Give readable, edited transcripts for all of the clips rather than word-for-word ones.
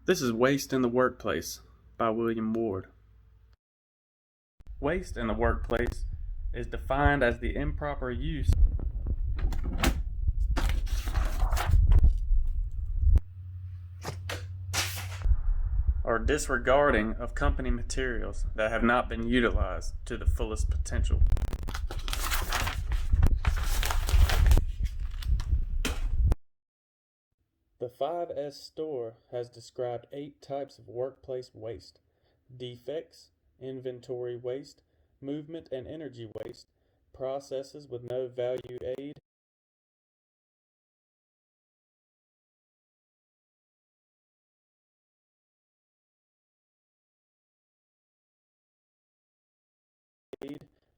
This is Waste in the Workplace by William Ward. Waste in the workplace is defined as the improper use or disregarding of company materials that have not been utilized to the fullest potential. The 5S store has described 8 types of workplace waste: defects, inventory waste, movement and energy waste, processes with no value aid,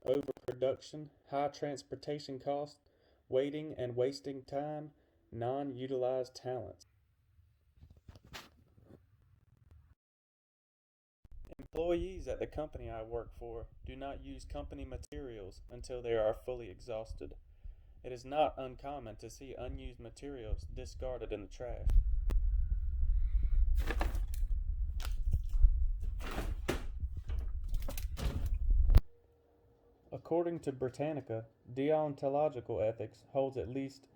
overproduction, high transportation costs, waiting and wasting time, non-utilized talents. Employees at the company I work for do not use company materials until they are fully exhausted. It is not uncommon to see unused materials discarded in the trash. According to Britannica, deontological ethics holds at least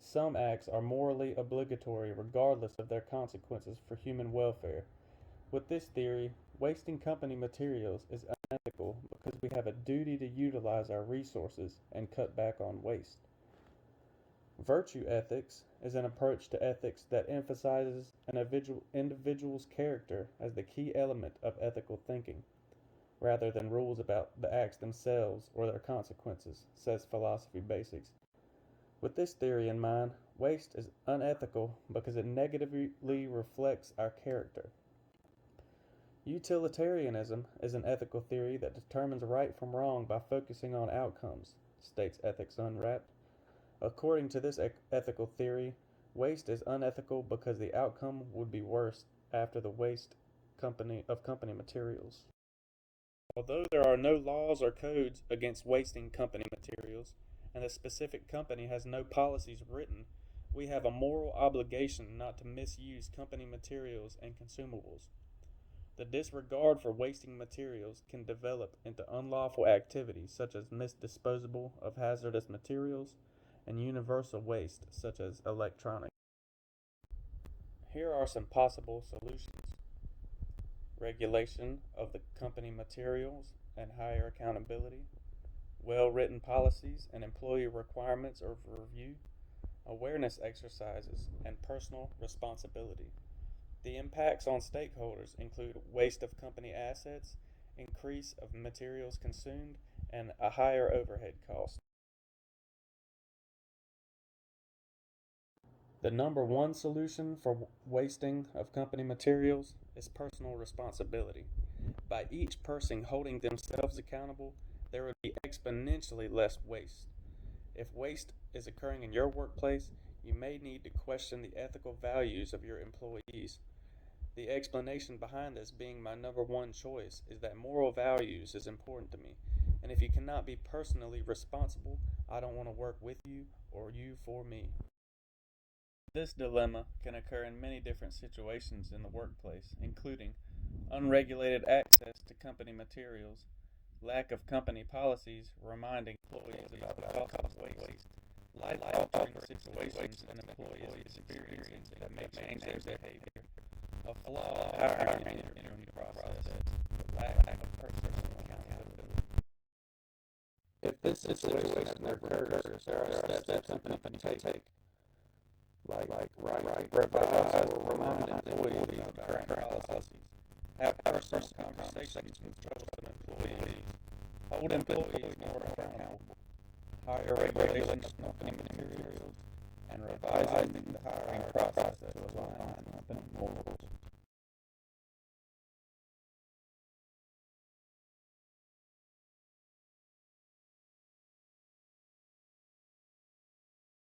some acts are morally obligatory regardless of their consequences for human welfare. With this theory, wasting company materials is unethical because we have a duty to utilize our resources and cut back on waste. Virtue ethics is an approach to ethics that emphasizes an individual's character as the key element of ethical thinking, rather than rules about the acts themselves or their consequences, says Philosophy Basics. With this theory in mind, waste is unethical because it negatively reflects our character. Utilitarianism is an ethical theory that determines right from wrong by focusing on outcomes, states Ethics Unwrapped. According to this ethical theory, waste is unethical because the outcome would be worse after the waste of company materials. Although there are no laws or codes against wasting company materials, and the specific company has no policies written, we have a moral obligation not to misuse company materials and consumables. The disregard for wasting materials can develop into unlawful activities such as misdisposal of hazardous materials and universal waste such as electronics. Here are some possible solutions: regulation of the company materials and higher accountability, well-written policies and employee requirements of review, awareness exercises, and personal responsibility. The impacts on stakeholders include waste of company assets, increase of materials consumed, and a higher overhead cost. The number one solution for wasting of company materials is personal responsibility. By each person holding themselves accountable, there would be exponentially less waste. If waste is occurring in your workplace, you may need to question the ethical values of your employees. The explanation behind this being my number one choice is that moral values is important to me, and if you cannot be personally responsible, I don't want to work with you or you for me. This dilemma can occur in many different situations in the workplace, including unregulated access to company materials, lack of company policies reminding employees about the cost of waste, life-altering situations an employee is experiencing that may change their behavior, a flawed hiring interview process, lack of personal accountability. If this situation occurs, there are steps a company can take, like revise or remind employees about current policies, have personal conversations with trusted employees, hold employees more accountable, hire regulations of company materials, and revising the hiring process to align